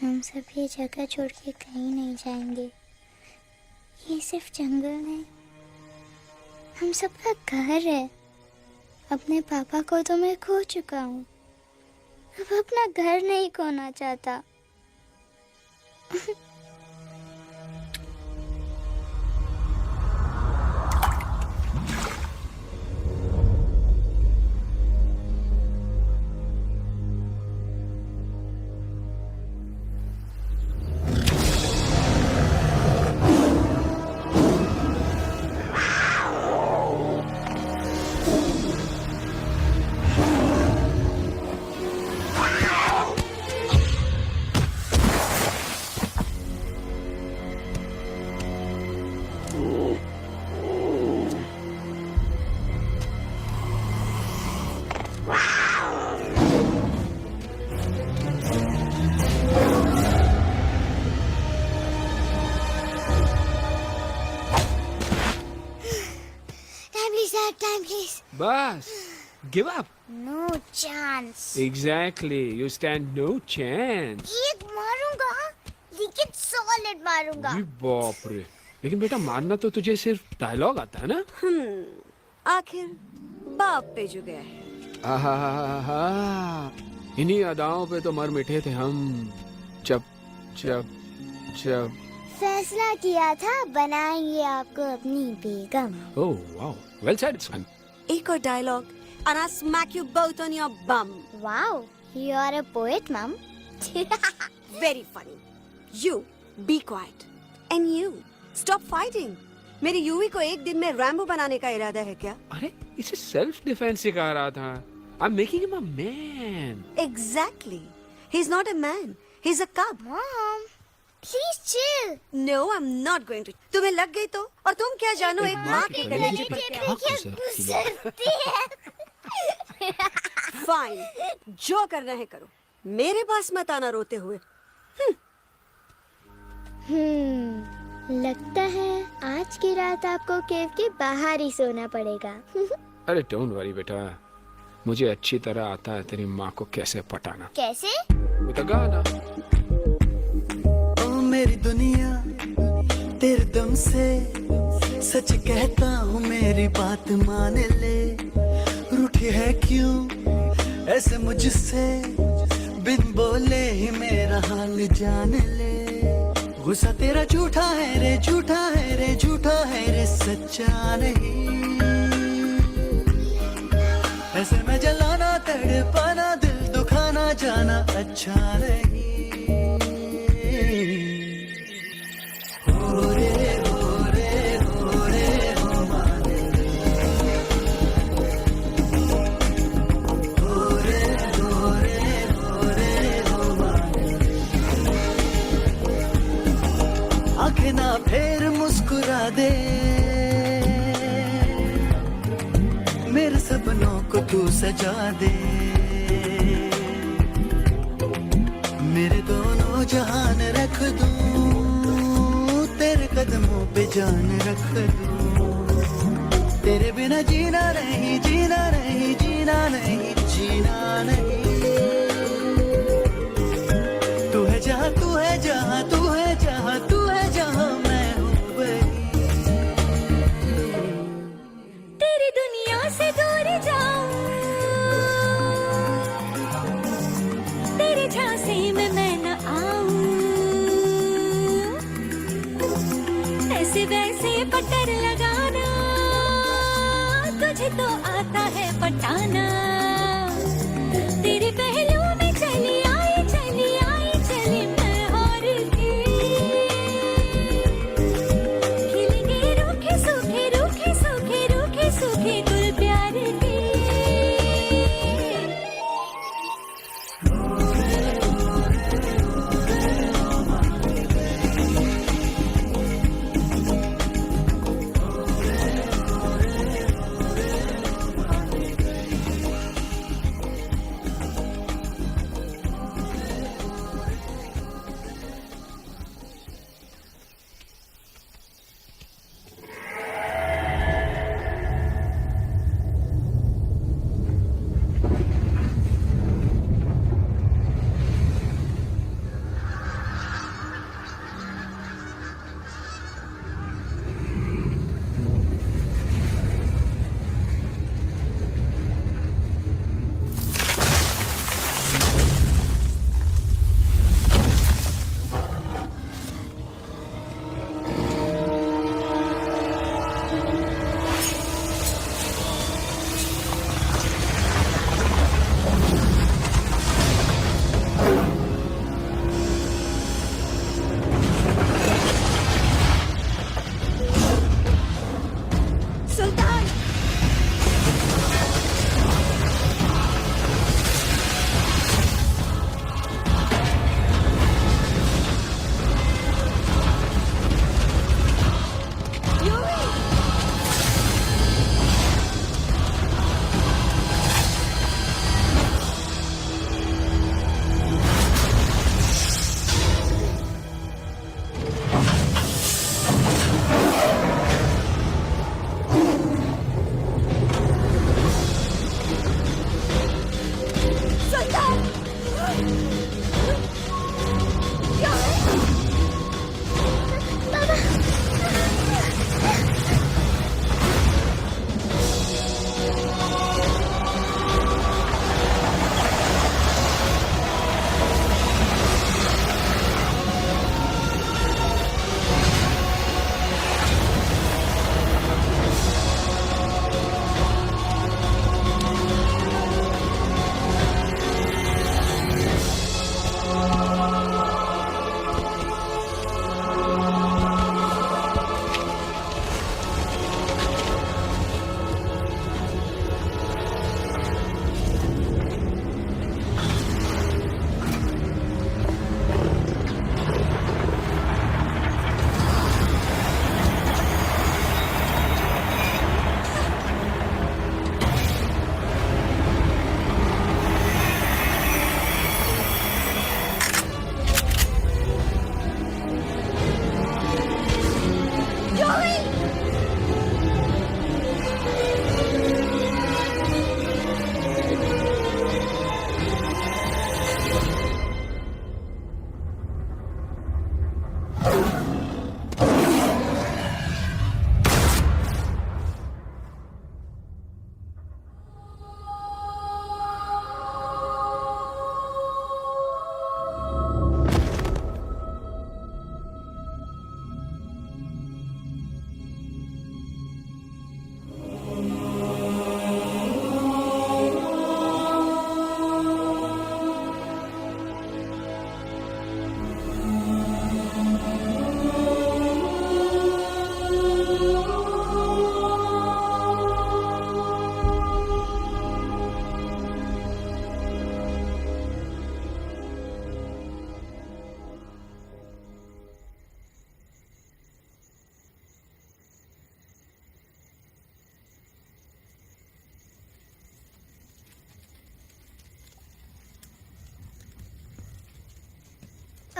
हम सब ये जगह छोड़ के कहीं नहीं जाएंगे। ये सिर्फ जंगल नहीं, हम सबका घर है। अपने पापा को तो मैं खो चुका हूँ, अब अपना घर नहीं खोना चाहता। Time, please. बस give up. No chance. Exactly. You stand no chance. एक मारूंगा, लेकिन solid मारूंगा। अरे बाप रे। लेकिन बेटा मानना तो तुझे सिर्फ डायलॉग आता है ना? आखिर बाप पे जो गया है। आहा, इन्हीं अदाओं पे तो मर मिटे थे हम। जब जब जब फैसला किया था बनाएंगे आपको अपनी बेगम। ओह वाओ, वेल सेड सन। एक और dialogue and I'll smack you both on your bum. Wow, you are a poet, mom. Very funny. You be quiet and you stop fighting. मेरी यूवी को एक दिन में रैम्बो बनाने का इरादा है क्या? अरे इसे सेल्फ डिफेंस सिखा रहा था। I'm making him a man. Exactly. He's not a man. He's a cub. Mom, please chill. No, I'm not going to. तुम्हें लग गई तो? और तुम क्या जानो एक माँ के गले पर क्या? गुजरती है। Fine. जो करना है करो। मेरे पास मत आना रोते हुए। लगता है आज की रात आपको केव के बाहर ही सोना पड़ेगा। अरे डोंट वरी बेटा, मुझे अच्छी तरह आता है तेरी माँ को कैसे पटाना। कैसे? वो गाना। ओ मेरी दुनिया तेरे दम से सच कहता हूँ, मेरी बात मान ले। रूठी है क्यों ऐसे मुझसे, बिन बोले ही मेरा हाल जान ले। गुस्सा तेरा झूठा है रे, झूठा है रे, झूठा है रे, सच्चा नहीं। ऐसे में जलाना तड़पाना, दिल दुखाना जाना अच्छा नहीं। हो रे हो रे हो रे हो माने, हो रे हो रे हो रे हो माने। आंखें ना फेर मुस्कुरा दे, मेरे सपनों को तू सजा दे। मेरे दोनों जहान रख दूं, तेरे कदमों पे जान रख दूं। तेरे बिना जीना नहीं, जीना नहीं, जीना नहीं, जीना नहीं। तू है जहाँ, तू है जहाँ, तू है जहाँ, तू है जहाँ, मैं हूँ वही। तेरी दुनिया से दूर जाऊं, तेरे झांसे में मैं न आऊं। ऐसे वैसे पटर लगाना, तुझे तो आता है पटाना। तेरे पहलू में चली आई, चली आई, चली मैं हार के। खिलेंगे रूखे सूखे, रूखे सूखे, रूखे सूखे गुल प्यार के।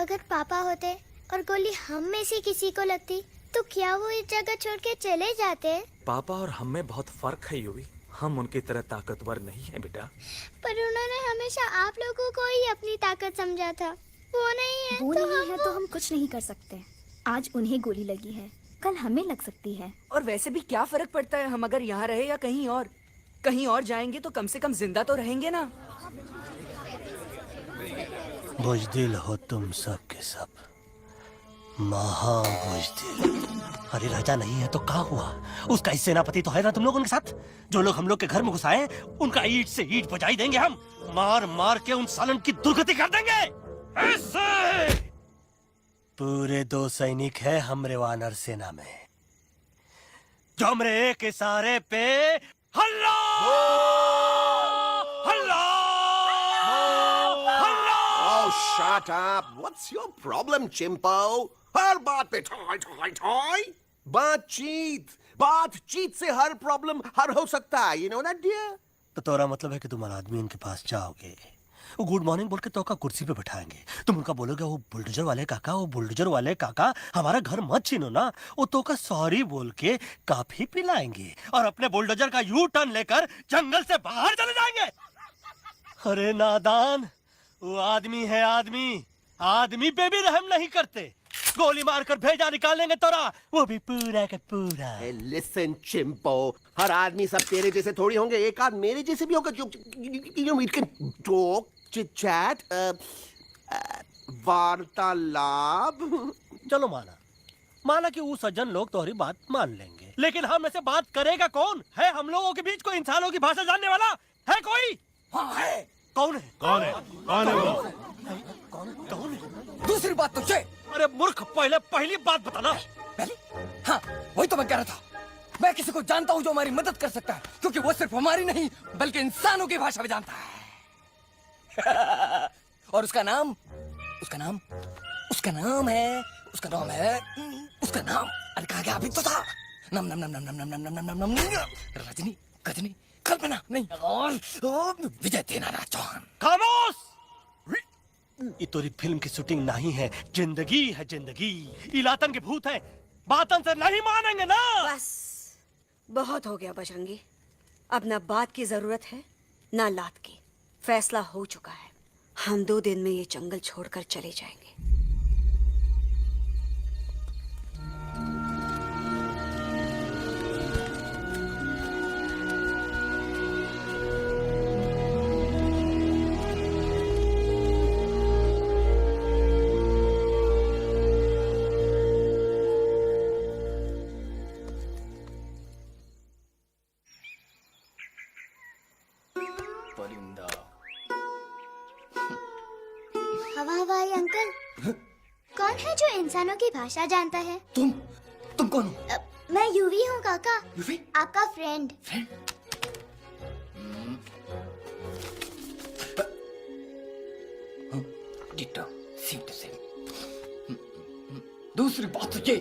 अगर पापा होते और गोली हम में से किसी को लगती तो क्या वो इस जगह छोड़ के चले जाते? पापा और हम में बहुत फर्क है यूवी। हम उनकी तरह ताकतवर नहीं है बेटा। पर उन्होंने हमेशा आप लोगों को ही अपनी ताकत समझा था। वो नहीं है वो तो नहीं है तो हम कुछ नहीं कर सकते। आज उन्हें गोली लगी है, कल हमें लग सकती है। और वैसे भी क्या फर्क पड़ता है हम अगर यहाँ रहे या कहीं और? कहीं और जाएंगे तो कम से कम जिंदा तो रहेंगे ना। बुजदिल हो तुम सब के सब, महाबुजदिल। अरे राजा नहीं है तो क्या हुआ? उसका ही सेनापति तो है ना तुम लोग उनके साथ। जो लोग हम लोग के घर में घुसाए उनका ईंट से ईंट बजाई देंगे हम। मार मार के उन सालन की दुर्गति कर देंगे। ऐसे पूरे 2 सैनिक है हमरे वानर सेना में, जो हमरे एक इशारे पे हल्ला हल्ला हल्ला। Oh, shut up! What's your problem, Chimpo? हर बात पे ठोय ठोय ठोय। बातचीत से हर प्रॉब्लम हल हो सकता है, you know that, dear? तो तोरा मतलब है कि तुम आदमी इनके पास जाओगे, वो गुड मॉर्निंग बोल के तो का कुर्सी पे बैठाएंगे, तुम उनका बोलोगे वो बुलडोजर वाले काका हमारा घर मत छीनो ना, वो तो का सॉरी बोल के काफी पिलाएंगे और अपने बुलडोजर का यू टर्न लेकर जंगल से बाहर चले जाएंगे। अरे नादान, वो आदमी है आदमी पे भी रहम नहीं करते। गोली मारकर भेजा निकाल लेंगे तोरा, वो भी पूरा का पूरा। Hey, listen, Chimpo. हर आदमी सब तेरे जैसे थोड़ी होंगे, एक आध मेरे जैसे भी होगा। You know, we can talk, chit chat, वार्तालाप। चलो माना कि वो सज्जन लोग तुम्हारी बात मान लेंगे, लेकिन हम ऐसे बात करेगा कौन? है हम लोगों के बीच कोई इंसानों की भाषा जानने वाला है कोई? हाँ है। कौन है दूसरी बात तो ये। अरे मूर्ख, पहली बात बताना। पहले? हाँ, वही तो मैं कह रहा था। मैं किसी को जानता हूँ जो हमारी मदद कर सकता है, क्योंकि वो सिर्फ हमारी नहीं बल्कि इंसानों की भाषा भी जानता है। और उसका नाम है अरे कहा गया अभी तो था। नम नम नम नम नम नम नम नम नम नम रजनी गजनी कल्पना नहीं और विजय देनाराज चौहान। खामोश! ये तोरी फिल्म की शूटिंग नहीं है, जिंदगी है जिंदगी। इलातन के भूत है, बातन से नहीं मानेंगे ना। बस बहुत हो गया बजरंगी, अब ना बात की जरूरत है ना लात की। फैसला हो चुका है, हम 2 दिन में ये जंगल छोड़कर चले जाएंगे। हवाई अंकल, कौन है जो इंसानों की भाषा जानता है? तुम कौन हो? मैं यूवी हूँ काका, यूवी? आपका friend. Ditto, same to same. दूसरी बात तो ये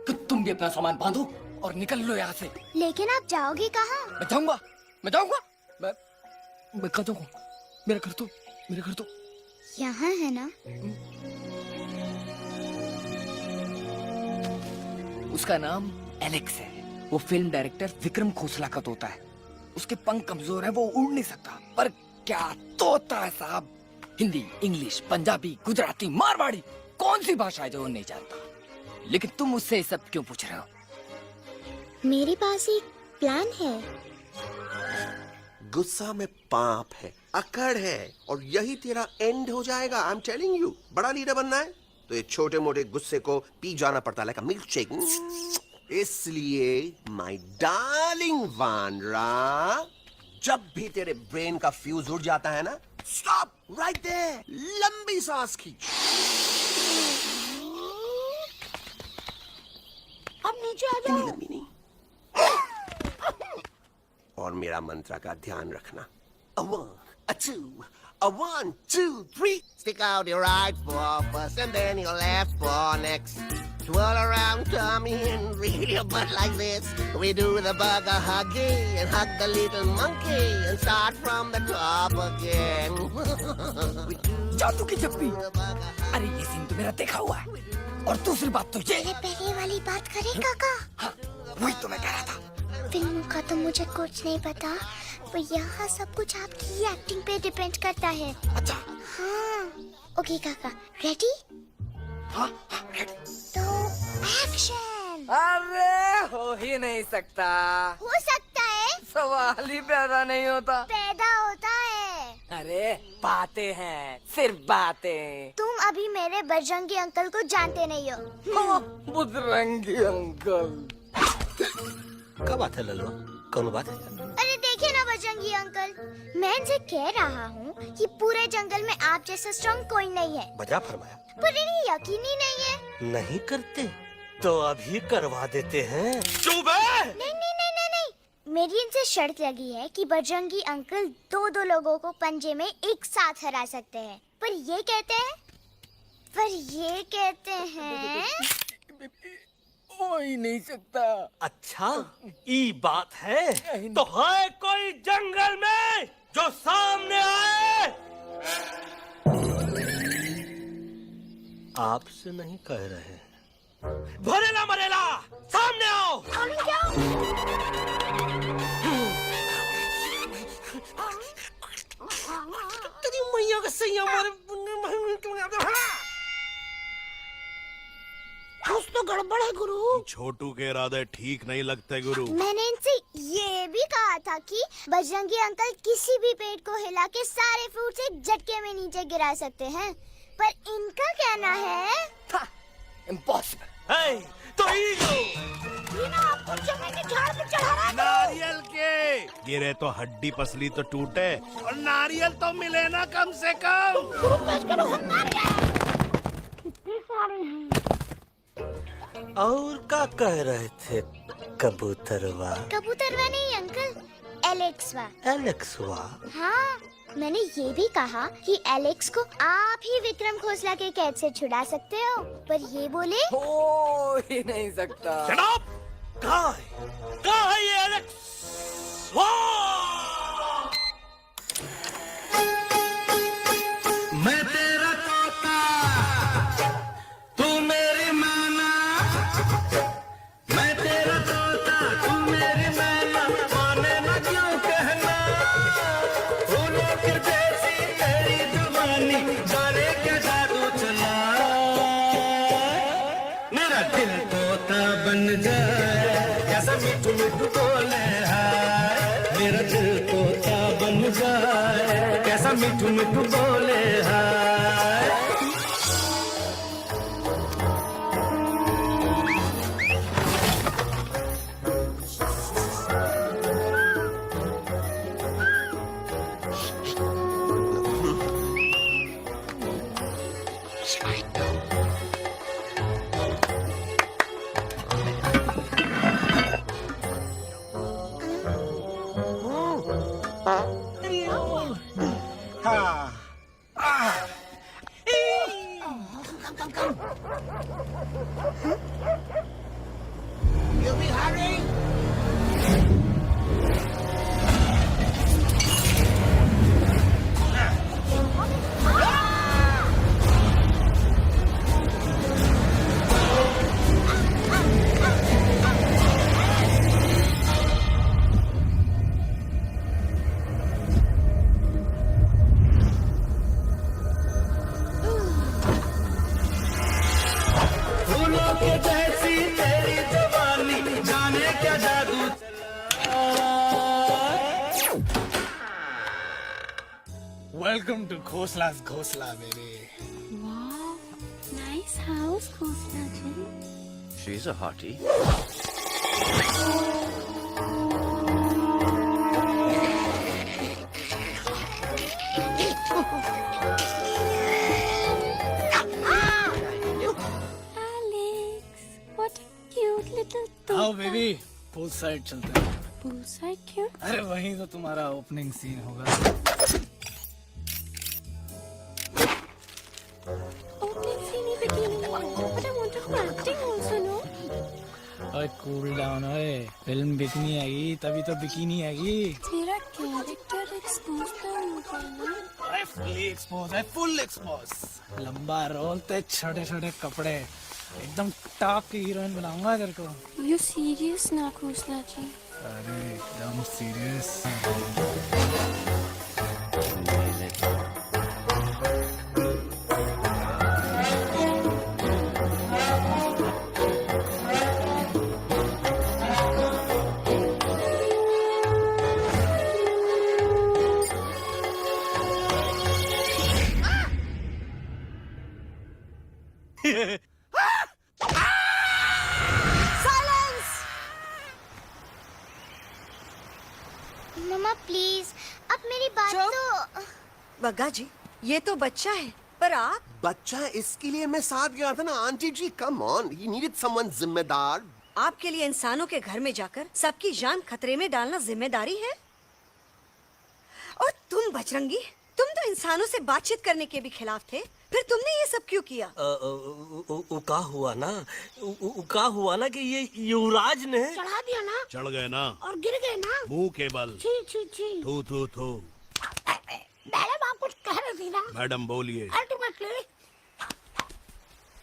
कि तुम भी अपना सामान बांधो और निकल लो यहाँ से। लेकिन आप जाओगे कहाँ? मैं जाऊंगा मैं कहाँ जाऊंगा? मेरा घर तो यहाँ है ना? उसका नाम एलेक्स है। वो फिल्म डायरेक्टर विक्रम खोसला का तोता है। उसके पंख कमजोर है, वो उड़ नहीं सकता, पर क्या तोता है साहब। हिंदी, इंग्लिश, पंजाबी, गुजराती, मारवाड़ी, कौन सी भाषा है जो वो नहीं जानता? लेकिन तुम उससे सब क्यों पूछ रहे हो? मेरे पास एक प्लान है। गुस्सा में पाप है, अकड़ है, और यही तेरा एंड हो जाएगा। आई एम टेलिंग यू, बड़ा लीडर बनना है तो ये छोटे मोटे गुस्से को पी जाना पड़ता है, लाइक अ मिल्क शेक। इसलिए माय डार्लिंग वानरा, जब भी तेरे ब्रेन का फ्यूज उड़ जाता है ना, स्टॉप राइट देयर, लंबी सांस खींच। अब नीचे आ जाओ। लंबी नहीं, और मेरा मंत्र का ध्यान रखना। A 1, a 2, a 1, 2, 3. Stick out your right paw first and then your left paw next. Twirl around, Tommy, and reel your butt like this. We do the bugger huggy and hug the little monkey and start from the top again. जादू की चप्पी। अरे ये scene तो मेरा देखा हुआ है। और दूसरी बात तो ये। पहले वाली बात करें काका? हाँ, वही तो मैं कह रहा था। फिल्मों का तो मुझे कुछ नहीं पता, पर यहाँ सब कुछ आपकी एक्टिंग पे डिपेंड करता है। अच्छा। हाँ, ओके काका, रेडी? हाँ, रेडी। तो एक्शन। अरे हो ही नहीं सकता। हो सकता है। सवाल ही पैदा नहीं होता। पैदा होता है। अरे बातें हैं, सिर्फ बातें। तुम अभी मेरे बजरंगी अंकल को जानते नहीं हो। बजरंगी अंकल। क्या बात है लल्लू? कौन बात है? अरे देखिए ना बजरंगी अंकल, मैं इनसे कह रहा हूँ कि पूरे जंगल में आप जैसा स्ट्रॉन्ग कोई नहीं है। बजा फरमाया। पर इन्हें यकीन ही नहीं है। नहीं करते तो अभी करवा देते हैं। नहीं नहीं नहीं नहीं नहीं, मेरी इनसे शर्त लगी है कि बजरंगी अंकल दो लोगों को पंजे में एक साथ हरा सकते हैं। पर ये कहते हैं हो ही नहीं सकता। अच्छा, ये बात है तो है कोई जंगल में जो सामने आए? आपसे नहीं कह रहे। भरेला मरेला, सामने आओ। तेरी मैया का सही हमारे कुछ तो गड़बड़ है गुरु। छोटू के इरादे ठीक नहीं लगते गुरु। मैंने इनसे ये भी कहा था कि बजरंगी अंकल किसी भी पेड़ को हिला के सारे फ्रूट एक झटके में नीचे गिरा सकते हैं, पर इनका कहना है इम्पॉसिबल। तो ये ना आपको चने के झाड़ पे चढ़ा रहा है। नारियल के गिरे तो हड्डी पसली तो टूटे और नारियल तो मिले ना कम से कम। और क्या कह रहे थे कबूतरवा? कबूतरवा नहीं अंकल, एलेक्सवा। एलेक्सवा? हाँ, मैंने ये भी कहा कि एलेक्स को आप ही विक्रम खोसला के कैद से छुड़ा सकते हो, पर ये बोले हो ही नहीं सकता। जनाब, कहाँ है ये एलेक्स? मैं तेरा तोता, तू मेरी मैना। मैं तेरा तोता, तू मेरी मैना। माने ना क्यों कहना, फूलों की जैसी तेरी जुबानी, जाने क्या जादू चला। मेरा दिल तोता बन जाए, कैसा मिठू मिठू बोले हाय। मेरा दिल तोता बन जाए, कैसा मिठू मिठू बोले हाय। You'll be hurrying. फूलों के जैसी तेरी जुबानी, जाने क्या जादू वेलकम टू खोसला's घोसला baby. Nice house Khosla ji. She's a hottie. आओ बेबी, पूल साइड चलते हैं। पूल साइड क्यों? अरे वहीं तो तुम्हारा ओपनिंग सीन होगा। ओपनिंग सीन ही बिकिनी है, but I want to do acting also. ओए कूल डाउन ओए, फिल्म बिकनी आएगी तभी तो बिकिनी आएगी। तेरा कैरेक्टर एक्सपोज करना। अरे फुल्ली एक्सपोज है, फुल एक्सपोज। लंबा रोल ते छोटे छोटे कपड़े, एकदम टॉप की हीरोइन बनाऊंगा तेरे को। यू सीरियस ना खोसला जी? अरे एकदम सीरियस। मम्मा प्लीज, अब मेरी बात तो। बग्गा जी, ये तो बच्चा है, पर आप बच्चा इसके लिए मैं साथ गया था ना aunty ji. Come on, he needed someone जिम्मेदार। आपके लिए इंसानों के घर में जाकर सबकी जान खतरे में डालना जिम्मेदारी है? और तुम बजरंगी, तुम तो इंसानों से बातचीत करने के भी खिलाफ थे, फिर तुमने ये सब क्यों किया? का हुआ ना कि ये युवराज ने चढ़ा दिया ना, चढ़ गए ना और गिर गए ना, मुंह के बल। छी छी छी। थू मैडम आप कुछ कह रही थी ना? मैडम बोलिए। अल्टीमेटली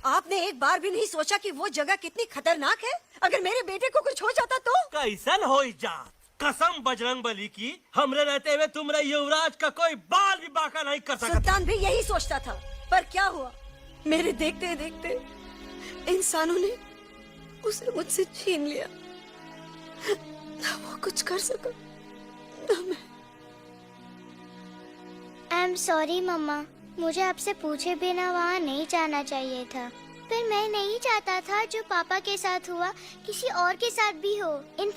आपने एक बार भी नहीं सोचा कि वो जगह कितनी खतरनाक है? अगर मेरे बेटे को कुछ हो जाता तो? कैसन हो जा, कसम बजरंग बली की, हमरे रहते हुए तुमरे युवराज का कोई बाल भी बाका नहीं कर सकता। सुल्तान भी यही सोचता था, पर क्या हुआ? मेरे देखते देखते इंसानों ने उसे मुझसे छीन लिया। ना वो कुछ कर सका, ना मैं। आई एम सॉरी मम्मा, मुझे आपसे पूछे बिना वहाँ नहीं जाना चाहिए था। पर मैं नहीं चाहता था जो पापा के साथ हुआ किसी और के साथ भी हो। इन